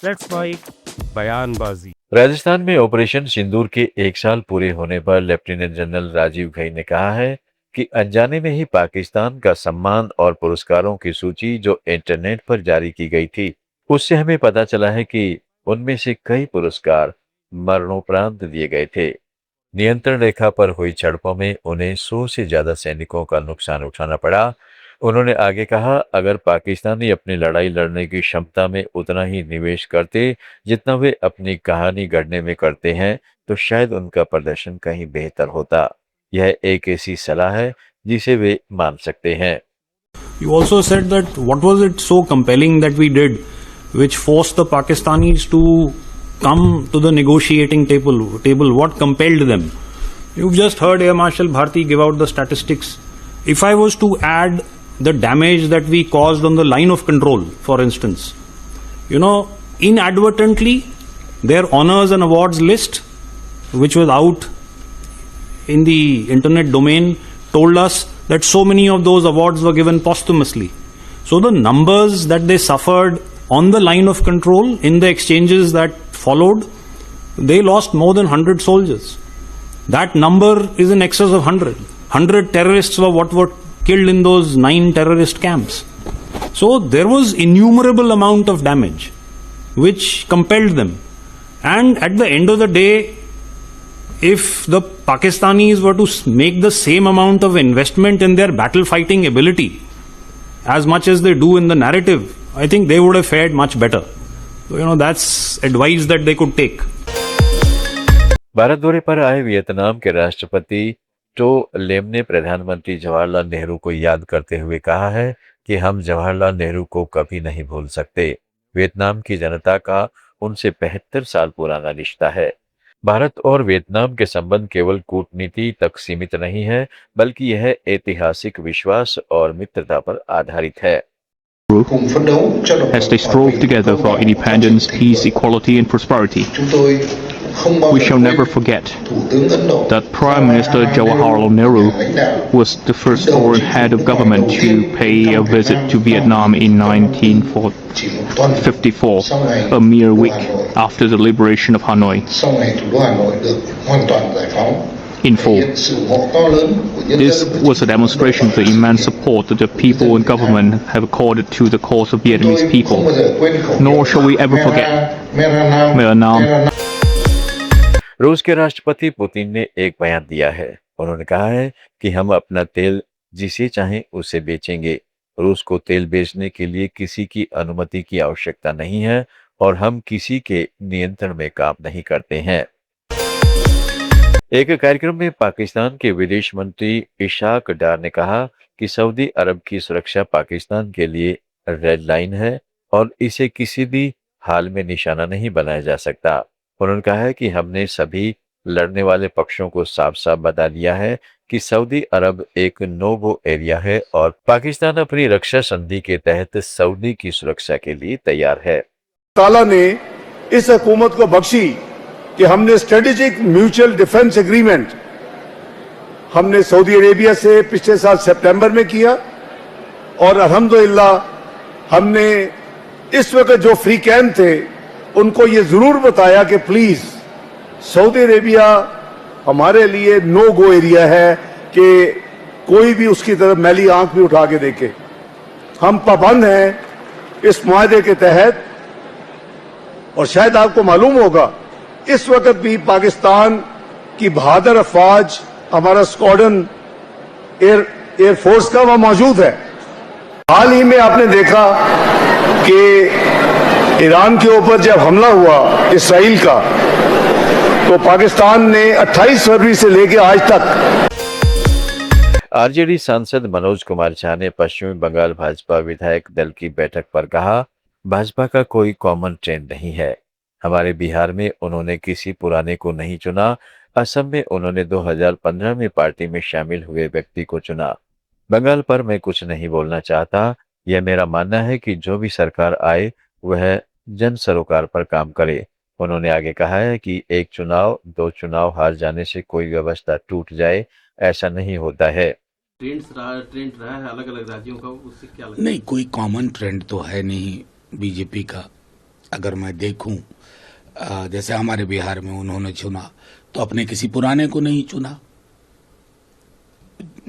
That's why बयानबाजी। राजस्थान में operation सिंदूर के 1 साल पूरे होने पर लेफ्टिनेंट जनरल राजीव घई ने कहा है कि अनजाने में ही पाकिस्तान का सम्मान और पुरस्कारों की सूची जो इंटरनेट पर जारी की गई थी, उससे हमें पता चला है कि उनमें से कई पुरस्कार मरणोपरांत दिए गए थे। नियंत्रण रेखा पर हुई झड़पों में उन्हें 100 से ज्यादा सैनिकों का नुकसान उठाना पड़ा। उन्होंने आगे कहा, अगर पाकिस्तानी अपनी लड़ाई लड़ने की क्षमता में उतना ही निवेश करते जितना वे अपनी कहानी गढ़ने में करते हैं, तो शायद उनका प्रदर्शन कहीं बेहतर होता। यह एक ऐसी सलाह है जिसे वे मान सकते हैं। You also said that what was it so compelling that we did, which forced the Pakistanis to come to the negotiating table? What compelled them? You've just heard Air Marshal Bharti give out the statistics. If I was to add the damage that we caused on the line of control, for instance, inadvertently, their honors and awards list, which was out in the internet domain, told us that so many of those awards were given posthumously. So the numbers that they suffered on the line of control in the exchanges that followed, they lost more than 100 soldiers. That number is in excess of 100. 100 terrorists were what were killed in those 9 terrorist camps. So there was innumerable amount of damage which compelled them. And at the end of the day, if the Pakistanis were to make the same amount of investment in their battle fighting ability as much as they do in the narrative, I think they would have fared much better. So, that's advice that they could take. Bharat दौरे पर आए Vietnam के राष्ट्रपति to लेम ने प्रधानमंत्री जवाहरलाल नेहरू को याद करते हुए कहा है कि हम जवाहरलाल नेहरू को कभी नहीं भूल सकते। वियतनाम की जनता का उनसे 75 साल पुराना रिश्ता है। भारत और वियतनाम के संबंध केवल कूटनीति तक सीमित नहीं है, बल्कि यह ऐतिहासिक विश्वास और मित्रता पर आधारित है। As they strove together for independence, peace, equality and prosperity. We shall never forget that Prime Minister Jawaharlal Nehru was the first foreign head of government to pay a visit to Vietnam in 1954, a mere week after the liberation of Hanoi. In full. This was a demonstration of the immense support that the people and government have accorded to the cause of Vietnamese people. Nor shall we ever forget. Mera naam. रूस के राष्ट्रपति Putin ने एक बयान दिया है। उन्होंने कहा है कि हम अपना तेल जिसे चाहें उसे बेचेंगे। रूस को तेल बेचने के लिए किसी की अनुमति की आवश्यकता नहीं है और हम किसी के नियंत्रण में काम नहीं करते हैं। एक कार्यक्रम में पाकिस्तान के विदेश मंत्री इशाक डार ने कहा कि सऊदी अरब की सुरक्षा पाकिस्तान के लिए रेड लाइन है और इसे किसी भी हाल में निशाना नहीं बनाया जा सकता। उन्होंने कहा है कि हमने सभी लड़ने वाले पक्षों को साफ साफ बता दिया है कि सऊदी अरब एक नो गो एरिया है और पाकिस्तान अपनी रक्षा संधि के तहत सऊदी की सुरक्षा के लिए तैयार है। ताला ने इस हुकूमत को बख्शी कि हमने स्ट्रेटेजिक म्यूचुअल डिफेंस एग्रीमेंट हमने सऊदी अरेबिया से पिछले साल सितंबर में किया और अल्हम्दुलिल्लाह हमने इस वक्त जो फ्री कैंप थे उनको ये जरूर बताया कि प्लीज सऊदी अरेबिया हमारे लिए नो गो एरिया है कि कोई भी उसकी तरफ मैली आंख भी उठा के देखे। हम पाबंद हैं इस मुआहदे के तहत। और शायद आपको मालूम होगा इस वक्त भी पाकिस्तान की बहादुर अफवाज, हमारा स्क्वाड्रन एयरफोर्स का वहां मौजूद है। हाल ही में आपने देखा कि ईरान के ऊपर जब हमला हुआ इसराइल का, तो पाकिस्तान ने 28 फरवरी से लेकर आज तक। आरजेडी सांसद मनोज कुमार झा ने पश्चिमी बंगाल भाजपा विधायक दल की बैठक पर कहा, भाजपा का कोई कॉमन ट्रेंड नहीं है। हमारे बिहार में उन्होंने किसी पुराने को नहीं चुना। असम में उन्होंने 2015 में पार्टी में शामिल हुए व्यक्ति को चुना। बंगाल पर मैं कुछ नहीं बोलना चाहता। यह मेरा मानना है कि जो भी सरकार आए वह जन सरोकार पर काम करे। उन्होंने आगे कहा है कि एक चुनाव 2 चुनाव हार जाने से कोई व्यवस्था टूट जाए, ऐसा नहीं होता है। ट्रेंड रहा है अलग अलग राज्यों का, उससे क्या लगता है? नहीं, कोई कॉमन ट्रेंड तो है नहीं बीजेपी का। अगर मैं देखूं, जैसे हमारे बिहार में उन्होंने चुना तो अपने किसी पुराने को नहीं चुना,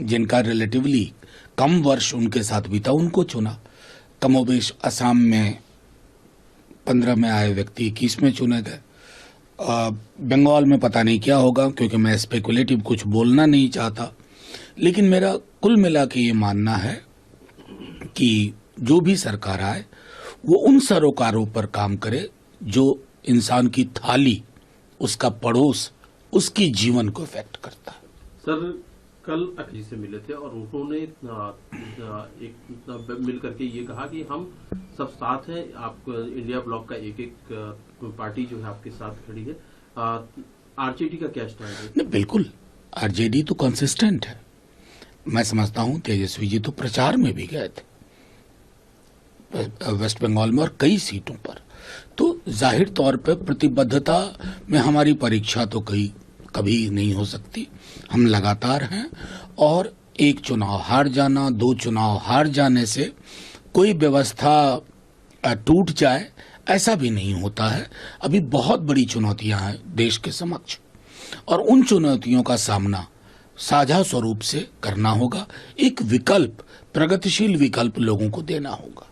जिनका रिलेटिवली कम वर्ष उनके साथ बीता उनको चुना। कमोबेश असम में 15 में आए व्यक्ति 21 में चुने गए। बंगाल में पता नहीं क्या होगा, क्योंकि मैं स्पेकुलेटिव कुछ बोलना नहीं चाहता, लेकिन मेरा कुल मिला के ये मानना है कि जो भी सरकार आए वो उन सरोकारों पर काम करे जो इंसान की थाली, उसका पड़ोस, उसकी जीवन को इफेक्ट करता है। सर, कल अखिलेश से मिले थे और उन्होंने एक मिल करके ये कहा कि हम सब साथ हैं, आप इंडिया ब्लॉक का एक एक पार्टी जो है आपके साथ खड़ी है। आरजेडी का क्या स्टैंड है? नहीं, बिल्कुल आरजेडी तो कंसिस्टेंट है। मैं समझता हूं तेजस्वी जी तो प्रचार में भी गए थे वेस्ट बंगाल में और कई सीटों पर, तो जाहिर तौर पर प्रतिबद्धता में हमारी परीक्षा तो कभी नहीं हो सकती। हम लगातार हैं और एक चुनाव हार जाना, 2 चुनाव हार जाने से कोई व्यवस्था टूट जाए ऐसा भी नहीं होता है। अभी बहुत बड़ी चुनौतियां हैं देश के समक्ष और उन चुनौतियों का सामना साझा स्वरूप से करना होगा। एक विकल्प, प्रगतिशील विकल्प लोगों को देना होगा।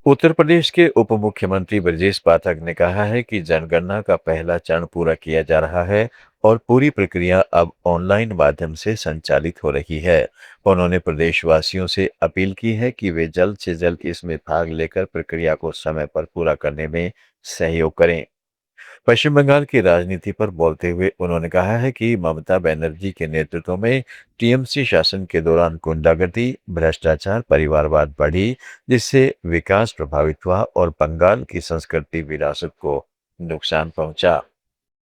उत्तर प्रदेश के उप मुख्यमंत्री ब्रजेश पाठक ने कहा है कि जनगणना का पहला चरण पूरा किया जा रहा है और पूरी प्रक्रिया अब ऑनलाइन माध्यम से संचालित हो रही है। उन्होंने प्रदेशवासियों से अपील की है कि वे जल्द से जल्द इसमें भाग लेकर प्रक्रिया को समय पर पूरा करने में सहयोग करें। पश्चिम बंगाल की राजनीति पर बोलते हुए उन्होंने कहा है कि ममता बनर्जी के नेतृत्व में टीएमसी शासन के दौरान गुंडागर्दी, भ्रष्टाचार, परिवारवाद बढ़ी, जिससे विकास प्रभावित हुआ और बंगाल की संस्कृति विरासत को नुकसान पहुंचा।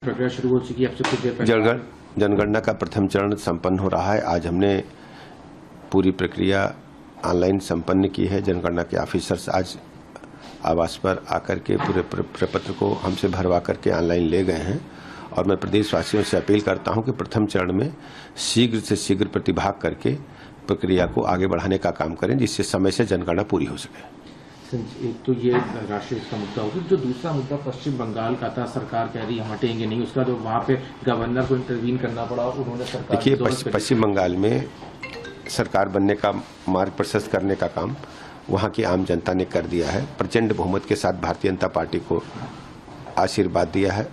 प्रक्रिया शुरू हो चुकी है, अब से कुछ देर पहले जनगणना का प्रथम चरण संपन्न हो रहा है। आज हमने पूरी प्रक्रिया ऑनलाइन संपन्न की है। जनगणना के ऑफिसर्स आज आवास पर आकर के पूरे प्रपत्र को हमसे भरवा करके ऑनलाइन ले गए हैं और मैं प्रदेशवासियों से अपील करता हूं कि प्रथम चरण में शीघ्र से शीघ्र प्रतिभाग करके प्रक्रिया को आगे बढ़ाने का काम करें, जिससे समय से जनगणना पूरी हो सके। एक तो ये राष्ट्रीय का मुद्दा होगा। जो दूसरा मुद्दा पश्चिम बंगाल का था, सरकार कह रही हम हटेंगे नहीं, उसका तो वहाँ पे गवर्नर को इंटरवीन करना पड़ा और उन्होंने सरकार। देखिए, पश्चिम बंगाल में सरकार बनने का मार्ग प्रशस्त करने का काम वहां की आम जनता ने कर दिया है। प्रचंड बहुमत के साथ भारतीय जनता पार्टी को आशीर्वाद दिया है।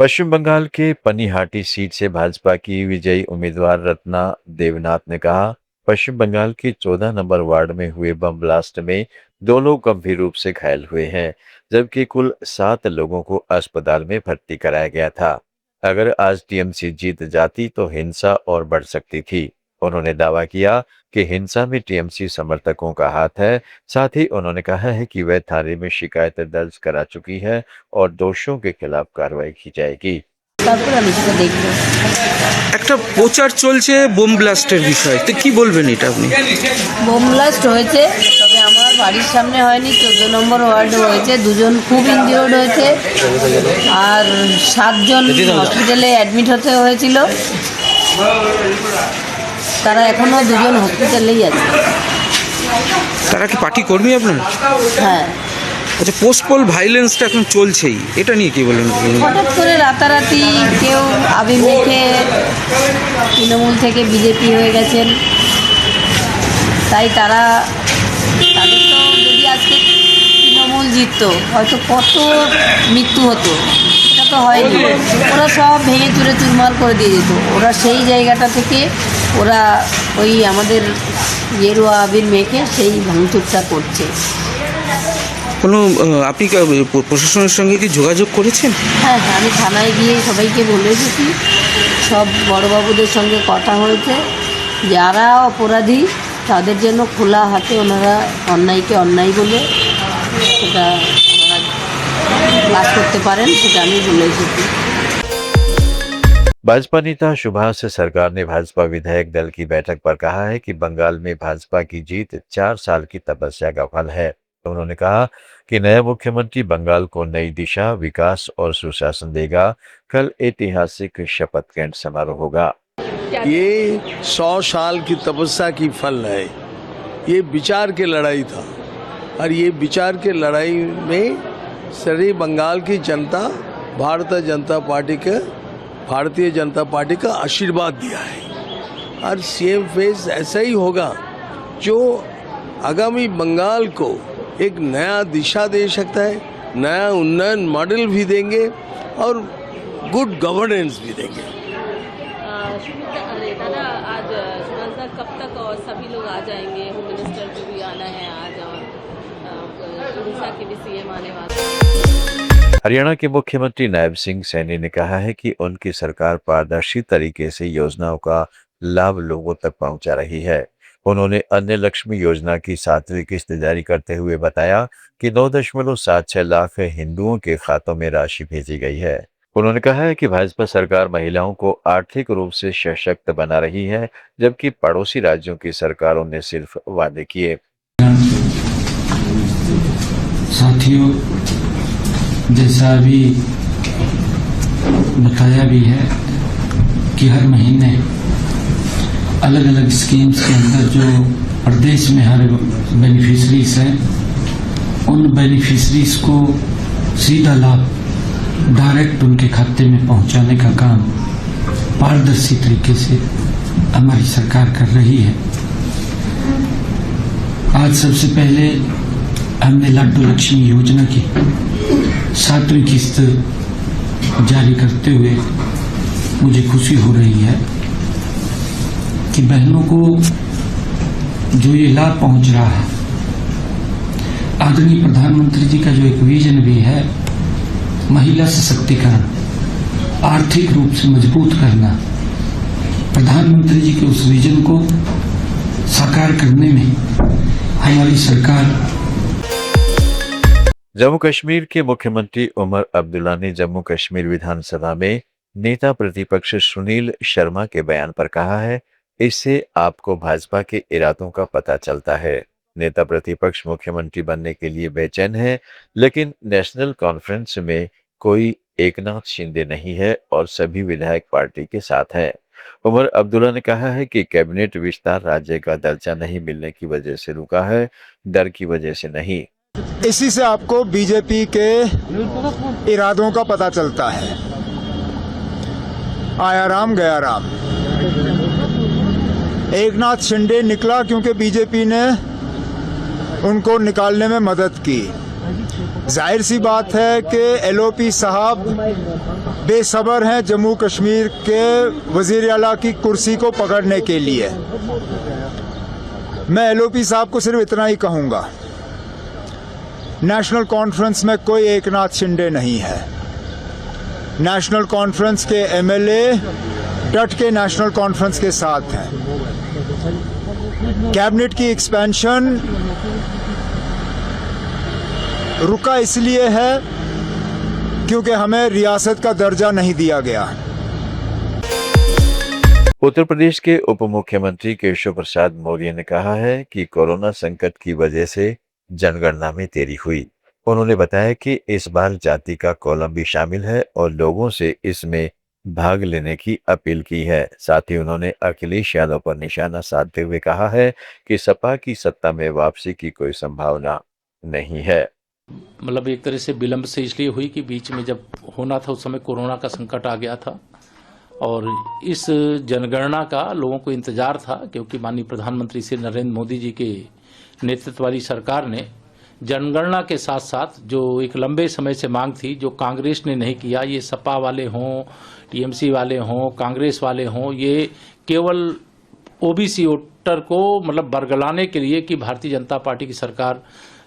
पश्चिम बंगाल के पनिहाटी सीट से भाजपा की विजयी उम्मीदवार रत्ना देवनाथ ने कहा, पश्चिम बंगाल के 14 नंबर वार्ड में हुए बम ब्लास्ट में 2 लोग गंभीर रूप से घायल हुए हैं, जबकि कुल 7 लोगों को अस्पताल में भर्ती कराया गया था। अगर आज टीएमसी जीत जाती तो हिंसा और बढ़ सकती थी। उन्होंने दावा किया कि हिंसा में टीएमसी समर्थकों का हाथ है। साथ ही उन्होंने कहा है कि वह थाने में शिकायत दर्ज करा चुकी है और दोषियों के खिलाफ कार्रवाई की जाएगी। একটা প্রচার চলছে বোম ব্লাস্টের বিষয়ে, তো কি বলবেন এটা আপনি? বোম ব্লাস্ট হয়েছে, তবে আমার বাড়ির সামনে হয়নি, 14 নম্বর ওয়ার্ডে হয়েছে। 2 জন খুব ইনজিওর্ড হয়েছে আর 7 জন হসপিটালে অ্যাডমিট হতে হয়েছিল। তারা এখনো 2 জন হসপিটালেই আছে। তারা কি পার্টি কর্মী আপনার? হ্যাঁ। আচ্ছা, পোস্টপোল ভাইলেন্সটা এখন চলছেই, এটা নিয়ে কি বলবেন? হঠাৎ করে রাতারাতি কেউ আবির মেখে তৃণমূল থেকে বিজেপি হয়ে গেছেন, তাই তাদের তো যদি আজকে তৃণমূল জিততো হয়তো কত মৃত্যু হতো, এটা তো হয়নি। ওরা সব ভেঙে চুরে চুরমার করে দিয়ে যেত। ওরা সেই জায়গাটা থেকে ওরা ওই আমাদের গেরুয়া আবির মেখে সেই ভাঙচুরটা করছে। কোনো আপনি প্রশাসনের সঙ্গে কি যোগাযোগ করেছেন? হ্যাঁ, আমি থানায় গিয়ে সবাইকে বলে এসেছি, সব বড়বাবুদের সঙ্গে কথা হয়েছে। যারা অপরাধী তাদের জন্য খোলা হাতে ওনারা অন্যায়কে অন্যায় বলে সেটা ওনারা ক্লাস করতে পারেন, সেটা আমি বলে এসেছি। भाजपा नेता सुभाष सरकार ने भाजपा विधायक दल की बैठक पर कहा है कि बंगाल में भाजपा की जीत 4 साल की तपस्या का फल है। उन्होंने कहा कि नया मुख्यमंत्री बंगाल को नई दिशा, विकास और सुशासन देगा। कल ऐतिहासिक शपथ ग्रहण समारोह होगा। ये 100 साल की तपस्या की फल है। ये विचार की लड़ाई था। और ये विचार के लड़ाई में सारी बंगाल की जनता भारतीय जनता पार्टी का आशीर्वाद दिया है और सीएम फेज ऐसा ही होगा जो आगामी बंगाल को एक नया दिशा दे सकता है, नया उन्नयन मॉडल भी देंगे और गुड गवर्नेंस भी देंगे। दादा आज सुनाता कब तक और सभी लोग आ जाएंगे? होम मिनिस्टर को भी आना है आज और उड़ीसा के भी सीएम आने वाले। हरियाणा के मुख्यमंत्री नायब सिंह सैनी ने कहा है कि उनकी सरकार पारदर्शी तरीके से योजनाओं का लाभ लोगों तक पहुंचा रही है। उन्होंने अन्य लक्ष्मी योजना की 7वीं किस्त जारी करते हुए बताया कि 9.76 लाख हिंदुओं के खातों में राशि भेजी गई है। उन्होंने कहा है कि भाजपा सरकार महिलाओं को आर्थिक रूप से सशक्त बना रही है, जबकि पड़ोसी राज्यों की सरकारों ने सिर्फ वादे किए। साथियों, जैसा अभी बताया भी है कि हर महीने अलग अलग स्कीम्स के अंदर जो प्रदेश में हर बेनिफिशरीज हैं, उन बेनिफिशरीज को सीधा लाभ डायरेक्ट उनके खाते में पहुंचाने का काम पारदर्शी तरीके से हमारी सरकार कर रही है। आज सबसे पहले हमने लाडो लक्ष्मी योजना की 7वीं किस्त जारी करते हुए मुझे खुशी हो रही है कि बहनों को जो ये लाभ पहुंच रहा है, आदरणीय प्रधानमंत्री जी का जो एक विजन भी है, महिला सशक्तिकरण, आर्थिक रूप से मजबूत करना, प्रधानमंत्री जी के उस विजन को साकार करने में हमारी सरकार। जम्मू कश्मीर के मुख्यमंत्री उमर अब्दुल्ला ने जम्मू कश्मीर विधानसभा में नेता प्रतिपक्ष सुनील शर्मा के बयान पर कहा है, इससे आपको भाजपा के इरादों का पता चलता है। नेता प्रतिपक्ष मुख्यमंत्री बनने के लिए बेचैन है, लेकिन नेशनल कॉन्फ्रेंस में कोई एकनाथ शिंदे नहीं है और सभी विधायक पार्टी के साथ हैं। उमर अब्दुल्ला ने कहा है कि कैबिनेट विस्तार राज्य का दर्जा नहीं मिलने की वजह से रुका है, डर की वजह से नहीं। इसी से आपको बीजेपी के इरादों का पता चलता है। आया राम गया राम। एकनाथ शिंदे निकला क्योंकि बीजेपी ने उनको निकालने में मदद की। जाहिर सी बात है कि एलओपी साहब बेसब्र हैं जम्मू कश्मीर के वजीर आला की कुर्सी को पकड़ने के लिए। मैं एलओपी साहब को सिर्फ इतना ही कहूंगा, नेशनल कॉन्फ्रेंस में कोई एकनाथ शिंदे नहीं है। नेशनल कॉन्फ्रेंस के एमएलए डट के नेशनल कॉन्फ्रेंस के साथ हैं। कैबिनेट की एक्सपेंशन रुका इसलिए है क्योंकि हमें रियासत का दर्जा नहीं दिया गया। उत्तर प्रदेश के उप मुख्यमंत्री केशव प्रसाद मौर्य ने कहा है कि कोरोना संकट की वजह से जनगणना में देरी हुई। उन्होंने बताया कि इस बार जाति का कॉलम भी शामिल है और लोगों से इसमें भाग लेने की अपील की है। साथ ही उन्होंने अखिलेश यादव पर निशाना साधते हुए कहा है कि सपा की सत्ता में वापसी की कोई संभावना नहीं है। मतलब एक तरह से विलंब से इसलिए हुई कि बीच में जब होना था उस समय कोरोना का संकट आ गया था और इस जनगणना का लोगों को इंतजार था, क्योंकि माननीय प्रधानमंत्री श्री नरेंद्र मोदी जी के नेतृत्व वाली सरकार ने जनगणना के साथ साथ जो एक लंबे समय से मांग थी, जो कांग्रेस ने नहीं किया, ये सपा वाले हों, टीएमसी वाले हों, कांग्रेस वाले हों, ये केवल ओबीसी वोटर को मतलब बरगलाने के लिए कि भारतीय जनता पार्टी की सरकार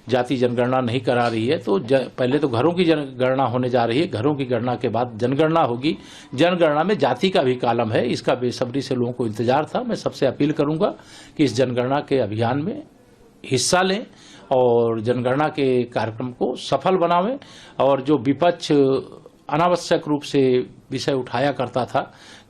जाति जनगणना नहीं करा रही है। तो पहले तो घरों की जनगणना होने जा रही है, घरों की गणना के बाद जनगणना होगी। जनगणना में जाति का भी कॉलम है, इसका बेसब्री से लोगों को इंतजार था। मैं सबसे अपील करूंगा कि इस जनगणना के अभियान में हिस्सा लें और जनगणना के कार्यक्रम को सफल बनावें। और जो विपक्ष अनावश्यक रूप से विषय उठाया करता था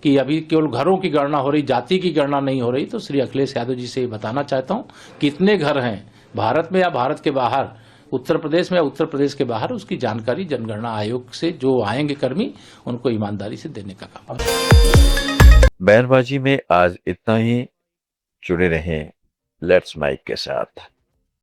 कि अभी केवल घरों की गणना हो रही, जाति की गणना नहीं हो रही, तो श्री अखिलेश यादव जी से बताना चाहता हूं कितने घर हैं भारत में या भारत के बाहर, उत्तर प्रदेश में या उत्तर प्रदेश के बाहर, उसकी जानकारी जनगणना आयोग से जो आएंगे कर्मी उनको ईमानदारी से देने का काम। बयानबाजी में आज इतना ही। जुड़े रहें लेट्स माइक के साथ।